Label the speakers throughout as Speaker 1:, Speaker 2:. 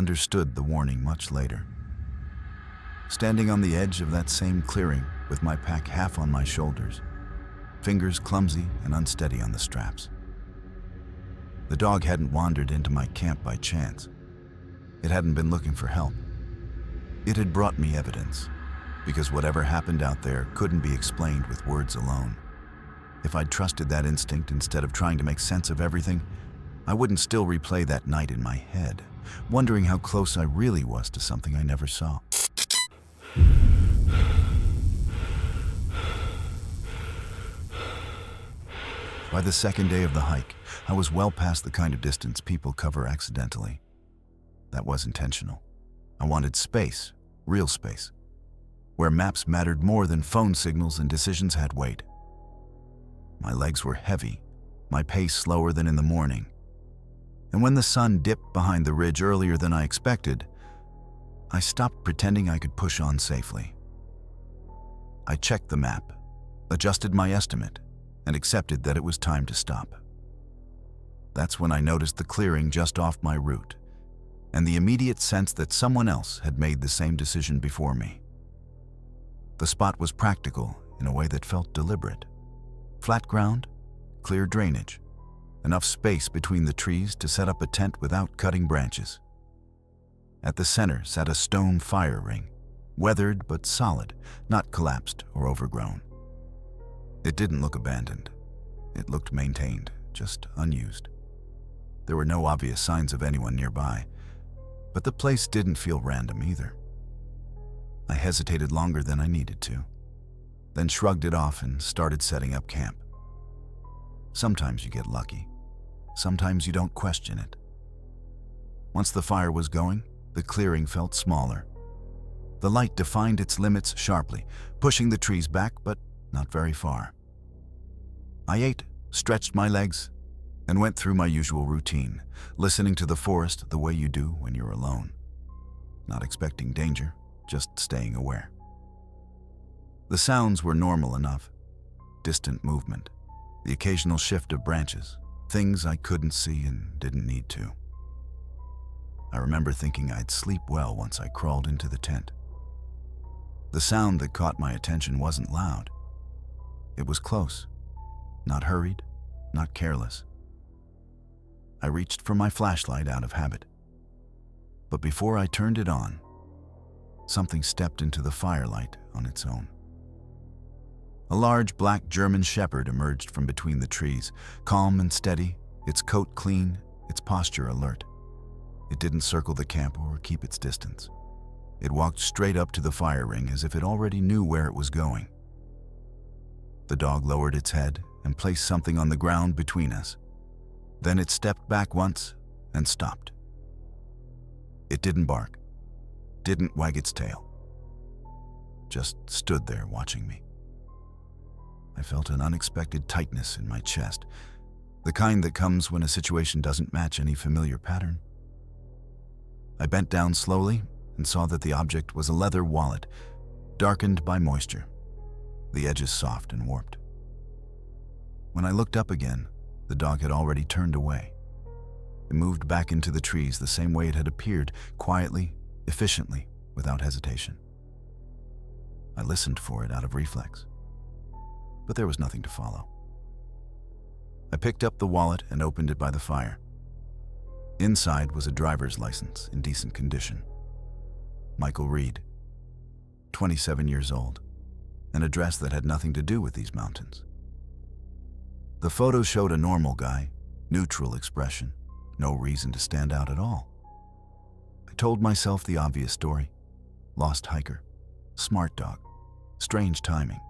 Speaker 1: understood the warning much later. Standing on the edge of that same clearing with my pack half on my shoulders, fingers clumsy and unsteady on the straps. The dog hadn't wandered into my camp by chance. It hadn't been looking for help. It had brought me evidence, because whatever happened out there couldn't be explained with words alone. If I'd trusted that instinct instead of trying to make sense of everything, I wouldn't still replay that night in my head, wondering how close I really was to something I never saw. By the second day of the hike, I was well past the kind of distance people cover accidentally. That was intentional. I wanted space, real space, where maps mattered more than phone signals and decisions had weight. My legs were heavy, my pace slower than in the morning. And when the sun dipped behind the ridge earlier than I expected, I stopped pretending I could push on safely. I checked the map, adjusted my estimate, and accepted that it was time to stop. That's when I noticed the clearing just off my route, and the immediate sense that someone else had made the same decision before me. The spot was practical in a way that felt deliberate. Flat ground, clear drainage, enough space between the trees to set up a tent without cutting branches. At the center sat a stone fire ring, weathered but solid, not collapsed or overgrown. It didn't look abandoned. It looked maintained, just unused. There were no obvious signs of anyone nearby, but the place didn't feel random either. I hesitated longer than I needed to, then shrugged it off and started setting up camp. Sometimes you get lucky. Sometimes you don't question it. Once the fire was going, the clearing felt smaller. The light defined its limits sharply, pushing the trees back, but not very far. I ate, stretched my legs, and went through my usual routine, listening to the forest the way you do when you're alone. Not expecting danger, just staying aware. The sounds were normal enough. Distant movement, the occasional shift of branches, things I couldn't see and didn't need to. I remember thinking I'd sleep well once I crawled into the tent. The sound that caught my attention wasn't loud. It was close, not hurried, not careless. I reached for my flashlight out of habit. But before I turned it on, something stepped into the firelight on its own. A large black German shepherd emerged from between the trees, calm and steady, its coat clean, its posture alert. It didn't circle the camp or keep its distance. It walked straight up to the fire ring as if it already knew where it was going. The dog lowered its head and placed something on the ground between us. Then it stepped back once and stopped. It didn't bark, didn't wag its tail, just stood there watching me. I felt an unexpected tightness in my chest, the kind that comes when a situation doesn't match any familiar pattern. I bent down slowly and saw that the object was a leather wallet, darkened by moisture, the edges soft and warped. When I looked up again, the dog had already turned away. It moved back into the trees the same way it had appeared, quietly, efficiently, without hesitation. I listened for it out of reflex, but there was nothing to follow. I picked up the wallet and opened it by the fire. Inside was a driver's license in decent condition. Michael Reed, 27 years old, an address that had nothing to do with these mountains. The photo showed a normal guy, neutral expression, no reason to stand out at all. I told myself the obvious story: lost hiker, smart dog, strange timing.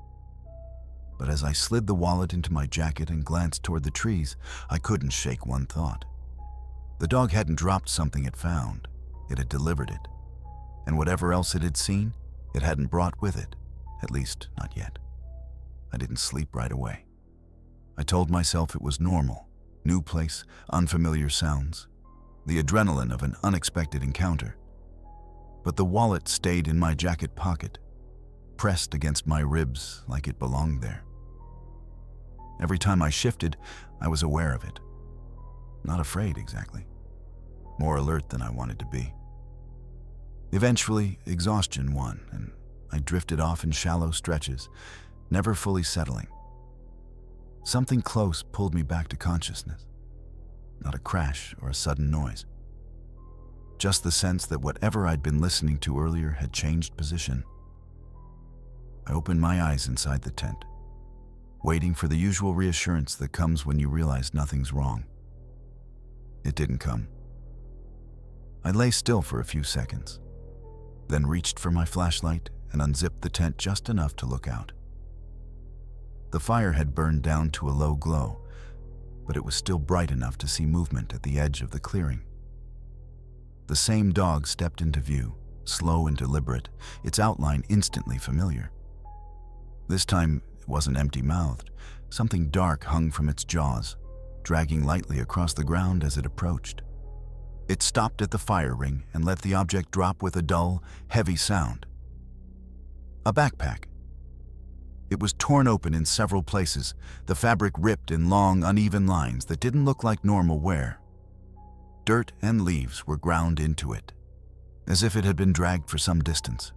Speaker 1: But as I slid the wallet into my jacket and glanced toward the trees, I couldn't shake one thought. The dog hadn't dropped something it found, it had delivered it. And whatever else it had seen, it hadn't brought with it, at least not yet. I didn't sleep right away. I told myself it was normal, new place, unfamiliar sounds, the adrenaline of an unexpected encounter. But the wallet stayed in my jacket pocket, pressed against my ribs like it belonged there. Every time I shifted, I was aware of it. Not afraid exactly. More alert than I wanted to be. Eventually, exhaustion won, and I drifted off in shallow stretches, never fully settling. Something close pulled me back to consciousness. Not a crash or a sudden noise. Just the sense that whatever I'd been listening to earlier had changed position. I opened my eyes inside the tent, waiting for the usual reassurance that comes when you realize nothing's wrong. It didn't come. I lay still for a few seconds, then reached for my flashlight and unzipped the tent just enough to look out. The fire had burned down to a low glow, but it was still bright enough to see movement at the edge of the clearing. The same dog stepped into view, slow and deliberate, its outline instantly familiar. This time, it wasn't empty-mouthed. Something dark hung from its jaws, dragging lightly across the ground as it approached. It stopped at the fire ring and let the object drop with a dull, heavy sound. A backpack. It was torn open in several places, the fabric ripped in long, uneven lines that didn't look like normal wear. Dirt and leaves were ground into it, as if it had been dragged for some distance.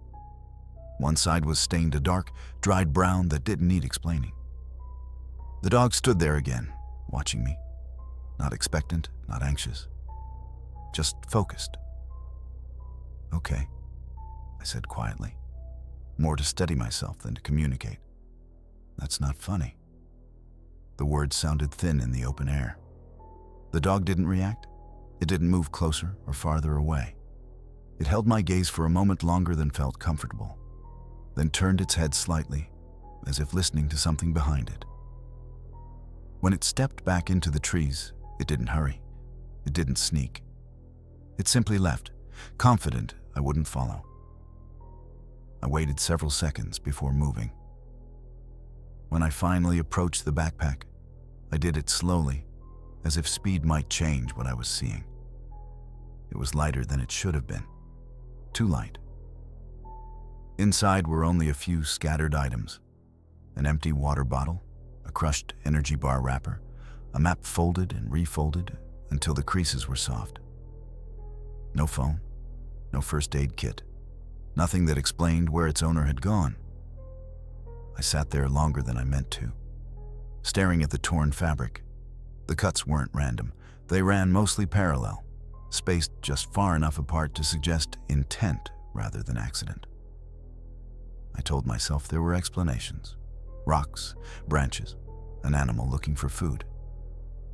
Speaker 1: One side was stained a dark, dried brown that didn't need explaining. The dog stood there again, watching me. Not expectant, not anxious. Just focused. "Okay," I said quietly, more to steady myself than to communicate. "That's not funny." The words sounded thin in the open air. The dog didn't react. It didn't move closer or farther away. It held my gaze for a moment longer than felt comfortable, then turned its head slightly, as if listening to something behind it. When it stepped back into the trees, it didn't hurry. It didn't sneak. It simply left, confident I wouldn't follow. I waited several seconds before moving. When I finally approached the backpack, I did it slowly, as if speed might change what I was seeing. It was lighter than it should have been. Too light. Inside were only a few scattered items. An empty water bottle, a crushed energy bar wrapper, a map folded and refolded until the creases were soft. No phone, no first aid kit, nothing that explained where its owner had gone. I sat there longer than I meant to, staring at the torn fabric. The cuts weren't random. They ran mostly parallel, spaced just far enough apart to suggest intent rather than accident. I told myself there were explanations. Rocks, branches, an animal looking for food.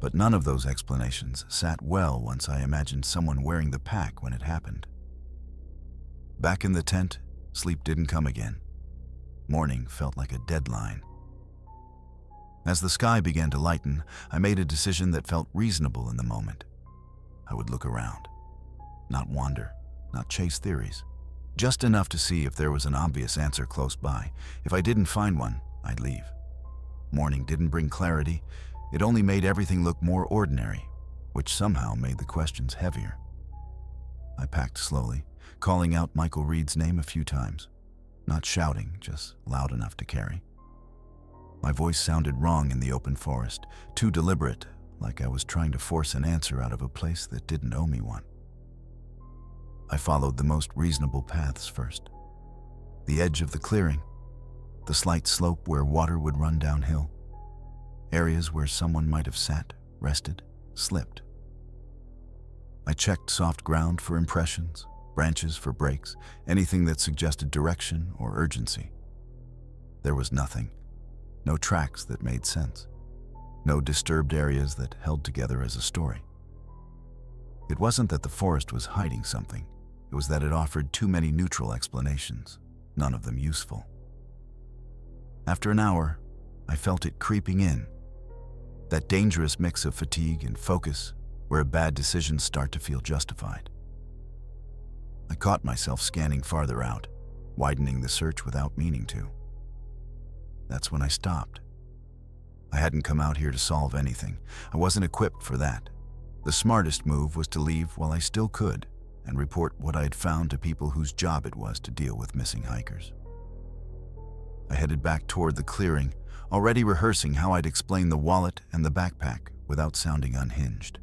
Speaker 1: But none of those explanations sat well once I imagined someone wearing the pack when it happened. Back in the tent, sleep didn't come again. Morning felt like a deadline. As the sky began to lighten, I made a decision that felt reasonable in the moment. I would look around. Not wander, not chase theories. Just enough to see if there was an obvious answer close by. If I didn't find one, I'd leave. Morning didn't bring clarity. It only made everything look more ordinary, which somehow made the questions heavier. I packed slowly, calling out Michael Reed's name a few times. Not shouting, just loud enough to carry. My voice sounded wrong in the open forest, too deliberate, like I was trying to force an answer out of a place that didn't owe me one. I followed the most reasonable paths first. The edge of the clearing, the slight slope where water would run downhill, areas where someone might have sat, rested, slipped. I checked soft ground for impressions, branches for breaks, anything that suggested direction or urgency. There was nothing. No tracks that made sense. No disturbed areas that held together as a story. It wasn't that the forest was hiding something. It was that it offered too many neutral explanations, none of them useful. After an hour, I felt it creeping in. That dangerous mix of fatigue and focus where bad decisions start to feel justified. I caught myself scanning farther out, widening the search without meaning to. That's when I stopped. I hadn't come out here to solve anything. I wasn't equipped for that. The smartest move was to leave while I still could and report what I had found to people whose job it was to deal with missing hikers. I headed back toward the clearing, already rehearsing how I'd explain the wallet and the backpack without sounding unhinged.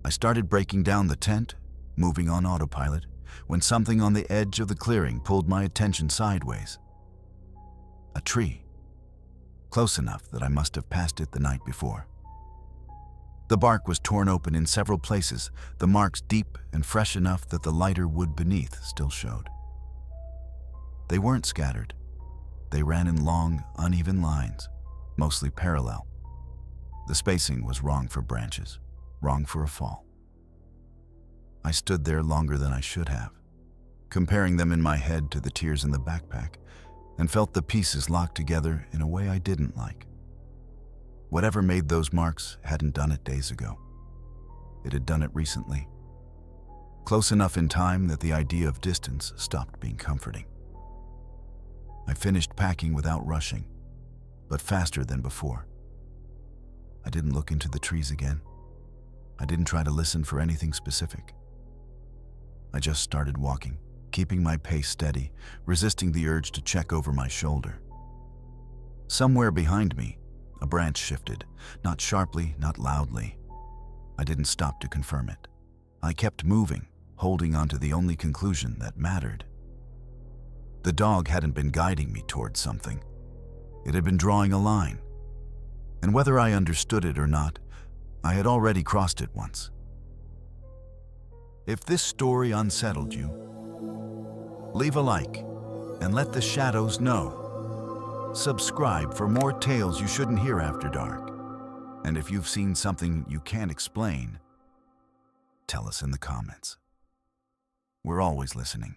Speaker 1: I started breaking down the tent, moving on autopilot, when something on the edge of the clearing pulled my attention sideways. A tree, close enough that I must have passed it the night before. The bark was torn open in several places, the marks deep and fresh enough that the lighter wood beneath still showed. They weren't scattered. They ran in long, uneven lines, mostly parallel. The spacing was wrong for branches, wrong for a fall. I stood there longer than I should have, comparing them in my head to the tears in the backpack, and felt the pieces locked together in a way I didn't like. Whatever made those marks hadn't done it days ago. It had done it recently, close enough in time that the idea of distance stopped being comforting. I finished packing without rushing, but faster than before. I didn't look into the trees again. I didn't try to listen for anything specific. I just started walking, keeping my pace steady, resisting the urge to check over my shoulder. Somewhere behind me, a branch shifted, not sharply, not loudly. I didn't stop to confirm it. I kept moving, holding on to the only conclusion that mattered. The dog hadn't been guiding me towards something. It had been drawing a line. And whether I understood it or not, I had already crossed it once. If this story unsettled you, leave a like and let the shadows know. Subscribe for more tales you shouldn't hear after dark. And if you've seen something you can't explain, tell us in the comments. We're always listening.